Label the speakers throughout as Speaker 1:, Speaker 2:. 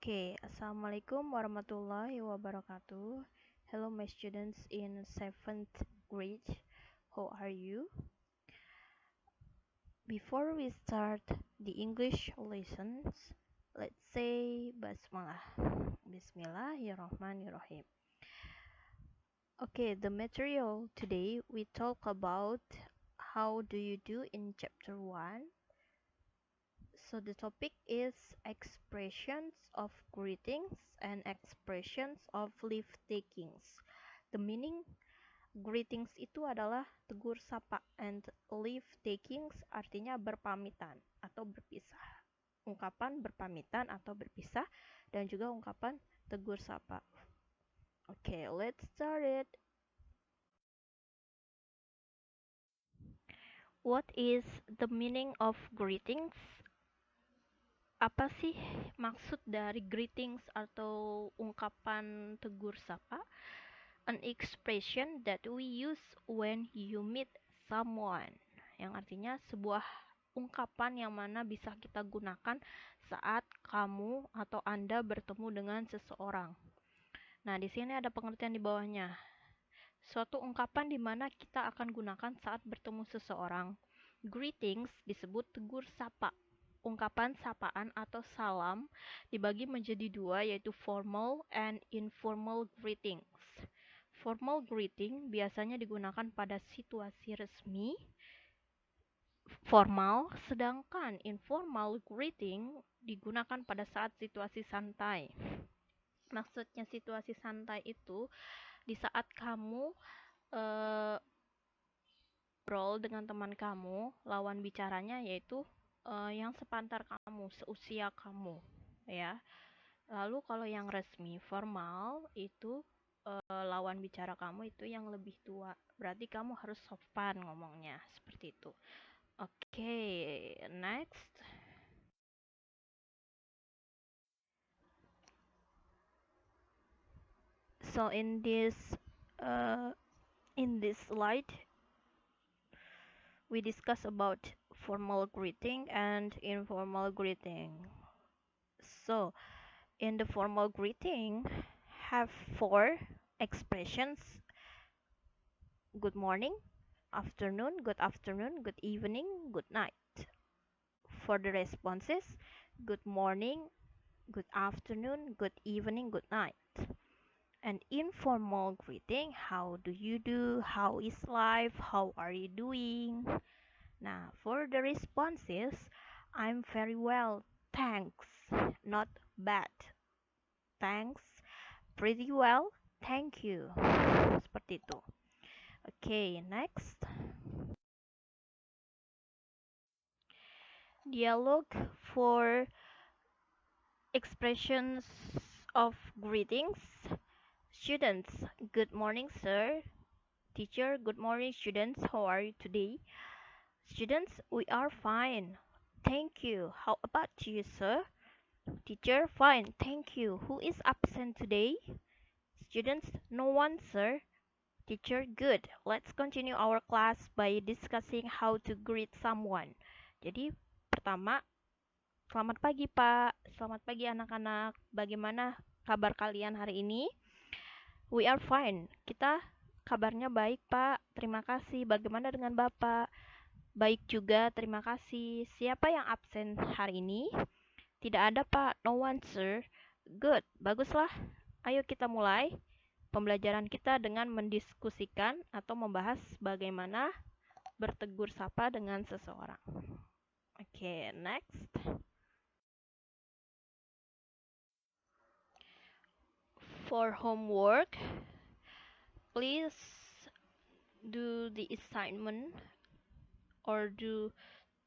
Speaker 1: Okay, Assalamualaikum warahmatullahi wabarakatuh. Hello, my students in 7th grade. How are you? Before we start the English lessons, let's say Basmalah. Bismillahirrahmanirrahim. Okay, the material today we talk about how do you do in chapter 1. So the topic is expressions of greetings and expressions of leave takings. The meaning greetings itu adalah tegur sapa and leave takings artinya berpamitan atau berpisah. Ungkapan berpamitan atau berpisah dan juga ungkapan tegur sapa. Okay, let's start it. What is the meaning of greetings? Apa sih maksud dari greetings atau ungkapan tegur sapa? An expression that we use when you meet someone. Yang artinya sebuah ungkapan yang mana bisa kita gunakan saat kamu atau Anda bertemu dengan seseorang. Nah, di sini ada pengertian di bawahnya. Suatu ungkapan di mana kita akan gunakan saat bertemu seseorang. Greetings disebut tegur sapa. Ungkapan sapaan atau salam dibagi menjadi dua, yaitu formal and informal greetings. Formal greeting biasanya digunakan pada situasi resmi, formal, sedangkan informal greeting digunakan pada saat situasi santai. Maksudnya situasi santai itu di saat kamu ngobrol dengan teman kamu, lawan bicaranya yaitu yang sepantar kamu, seusia kamu, ya. Lalu kalau yang resmi, formal itu lawan bicara kamu itu yang lebih tua. Berarti kamu harus sopan ngomongnya, seperti itu. Okay, next. So in this slide, we discuss about formal greeting and informal greeting. So in the formal greeting, have 4 expressions: good morning, good evening, good night. For the responses, good morning, good afternoon, good evening, good night. An informal greeting, how do you do, how is life, how are you doing? Now, for the responses, I'm very well, thanks, not bad. Thanks, pretty well, thank you. Seperti itu. Okay, next. Dialogue for expressions of greetings. Students, good morning, sir. Teacher, good morning, students. How are you today? Students, we are fine. Thank you. How about you, sir? Teacher, fine. Thank you. Who is absent today? Students, no one, sir. Teacher, good. Let's continue our class by discussing how to greet someone. Jadi, pertama, selamat pagi, Pak. Selamat pagi, anak-anak. Bagaimana kabar kalian hari ini? We are fine. Kita kabarnya baik, Pak. Terima kasih. Bagaimana dengan Bapak? Baik juga, terima kasih. Siapa yang absen hari ini? Tidak ada, Pak. No one, sir. Good. Baguslah. Ayo kita mulai pembelajaran kita dengan mendiskusikan atau membahas bagaimana bertegur sapa dengan seseorang. Okay, next. For homework, please do the assignment or do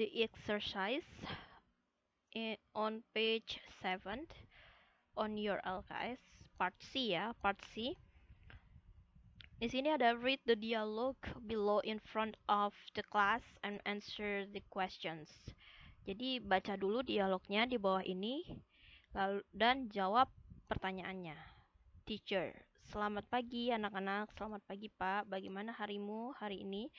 Speaker 1: the exercise on page 7 on your LKS, part C ya, part C. Di sini ada read the dialogue below in front of the class and answer the questions. Jadi baca dulu dialognya di bawah ini lalu dan jawab pertanyaannya. Teacher, selamat pagi anak-anak, selamat pagi Pak. Bagaimana harimu hari ini?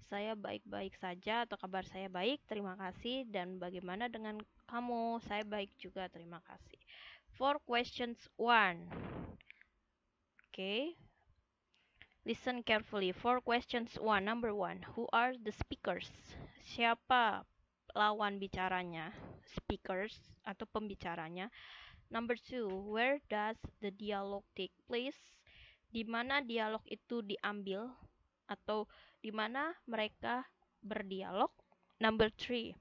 Speaker 1: Saya baik-baik saja atau kabar saya baik, terima kasih. Dan bagaimana dengan kamu? Saya baik juga, terima kasih. For questions 1. Okay. Listen carefully. For questions 1, number 1. Who are the speakers? Siapa lawan bicaranya? Speakers atau pembicaranya. Number 2. Where does the dialogue take place? Di mana dialog itu diambil atau di mana mereka berdialog. Number 3.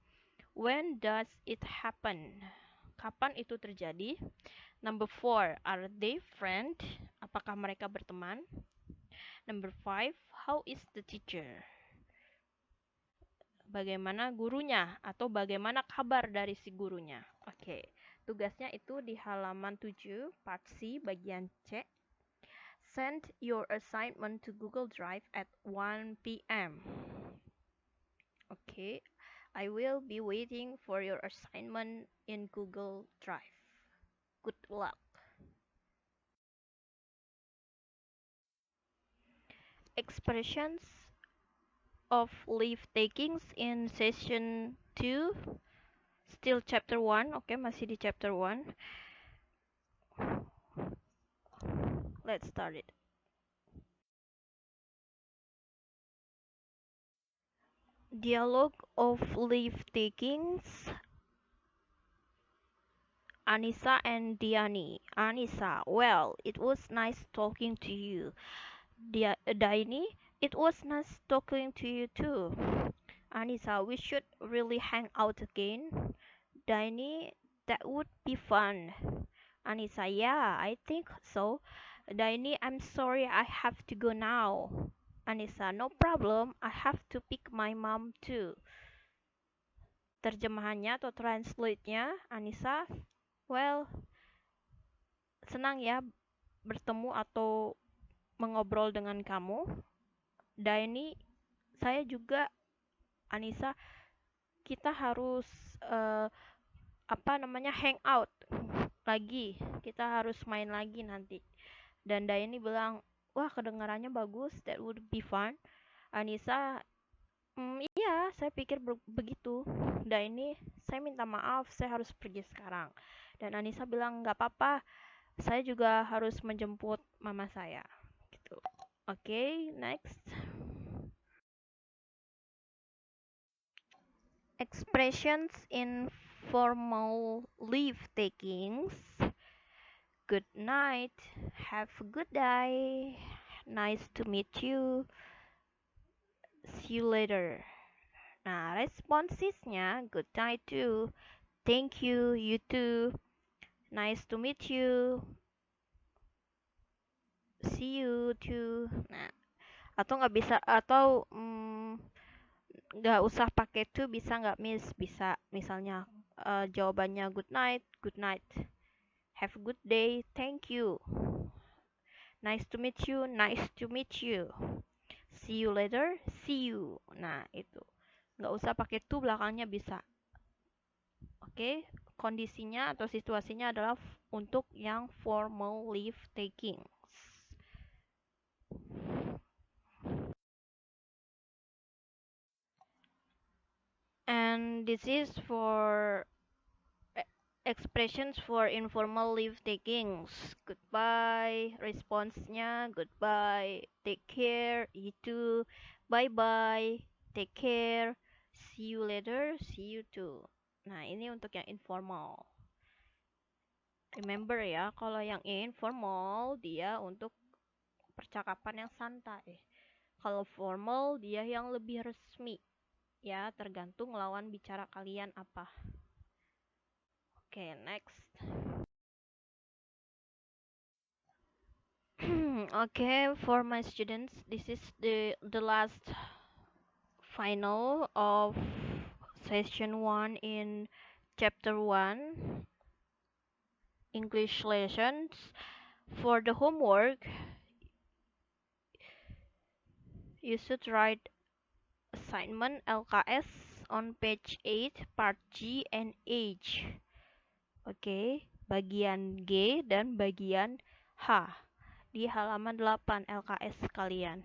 Speaker 1: When does it happen? Kapan itu terjadi? Number 4. Are they friend? Apakah mereka berteman? Number 5. How is the teacher? Bagaimana gurunya atau bagaimana kabar dari si gurunya? Oke. Tugasnya itu di halaman 7, part C, bagian C. Send your assignment to Google Drive at 1 p.m. Okay. I will be waiting for your assignment in Google Drive. Good luck. Expressions of leave takings in session 2, still chapter 1. Oke, masih di chapter 1. Let's start it. Dialogue of leave takings. Anissa and Diani. Anissa, well, it was nice talking to you. Diani, it was nice talking to you too. Anissa, we should really hang out again. Diani, that would be fun. Anissa, yeah, I think so. Diani, I'm sorry I have to go now. Anissa, no problem, I have to pick my mom too. Terjemahannya atau translate-nya, Anissa, well, senang ya bertemu atau mengobrol dengan kamu. Diani, saya juga. Anissa, kita harus hang out lagi, kita harus main lagi nanti. Dan Diani bilang, wah kedengarannya bagus, that would be fun. Anissa, iya saya pikir begitu. Diani, saya minta maaf, saya harus pergi sekarang. Dan Anissa bilang, nggak apa-apa, saya juga harus menjemput mama saya gitu. Oke, next. Expressions in formal leave takings. Good night, have a good day, nice to meet you, see you later. Nah, responsesnya good night too, thank you, you too, nice to meet you, see you too. Nah, atau nggak bisa, atau nggak usah pakai to, bisa nggak miss, bisa misalnya jawabannya good night, have a good day, thank you, nice to meet you, see you later, see you. Nah itu nggak usah pakai to, belakangnya bisa. Oke, kondisinya atau situasinya adalah untuk yang formal leave taking. And this is for expressions for informal leave takings. Goodbye, responsenya goodbye, take care, you too, bye bye, take care, see you later, see you too. Nah, ini untuk yang informal. Remember ya, kalau yang informal dia untuk percakapan yang santai. Kalau formal dia yang lebih resmi. Ya, tergantung lawan bicara kalian apa. Oke, next. Okay, for my students, this is the last final of session 1 in chapter 1 English lessons. For the homework, you should write assignment LKS on page 8 part G and H. Oke, bagian G dan bagian H di halaman 8 LKS kalian.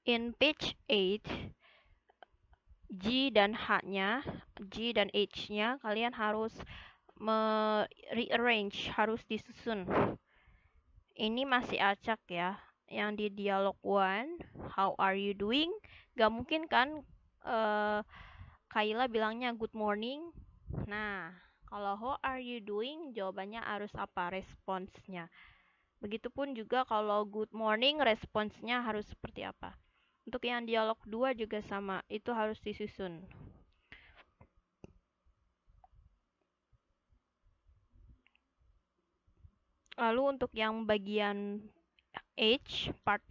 Speaker 1: In page 8, G dan H-nya, G dan H-nya kalian harus rearrange, harus disusun. Ini masih acak ya. Yang di dialog 1, how are you doing? Gak mungkin kan Kayla bilangnya good morning. Nah, kalau how are you doing, jawabannya harus apa? Responsnya. Begitupun juga kalau good morning, responsnya harus seperti apa? Untuk yang dialog 2 juga sama, itu harus disusun. Lalu untuk yang bagian part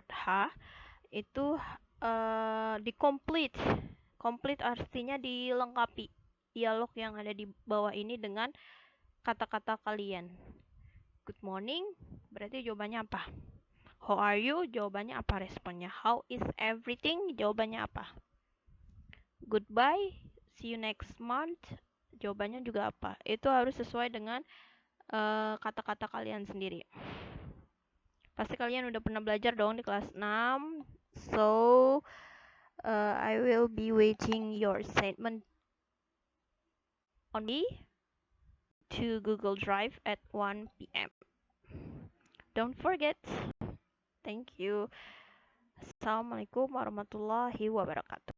Speaker 1: H, itu di complete. Complete artinya dilengkapi dialog yang ada di bawah ini dengan kata-kata kalian. Good morning, berarti jawabannya apa? How are you? Jawabannya apa responnya? How is everything? Jawabannya apa? Goodbye, see you next month. Jawabannya juga apa? Itu harus sesuai dengan kata-kata kalian sendiri. Pasti kalian udah pernah belajar dong di kelas 6. So, I will be waiting your statement on me to Google Drive at 1 p.m. Don't forget. Thank you. Assalamualaikum warahmatullahi wabarakatuh.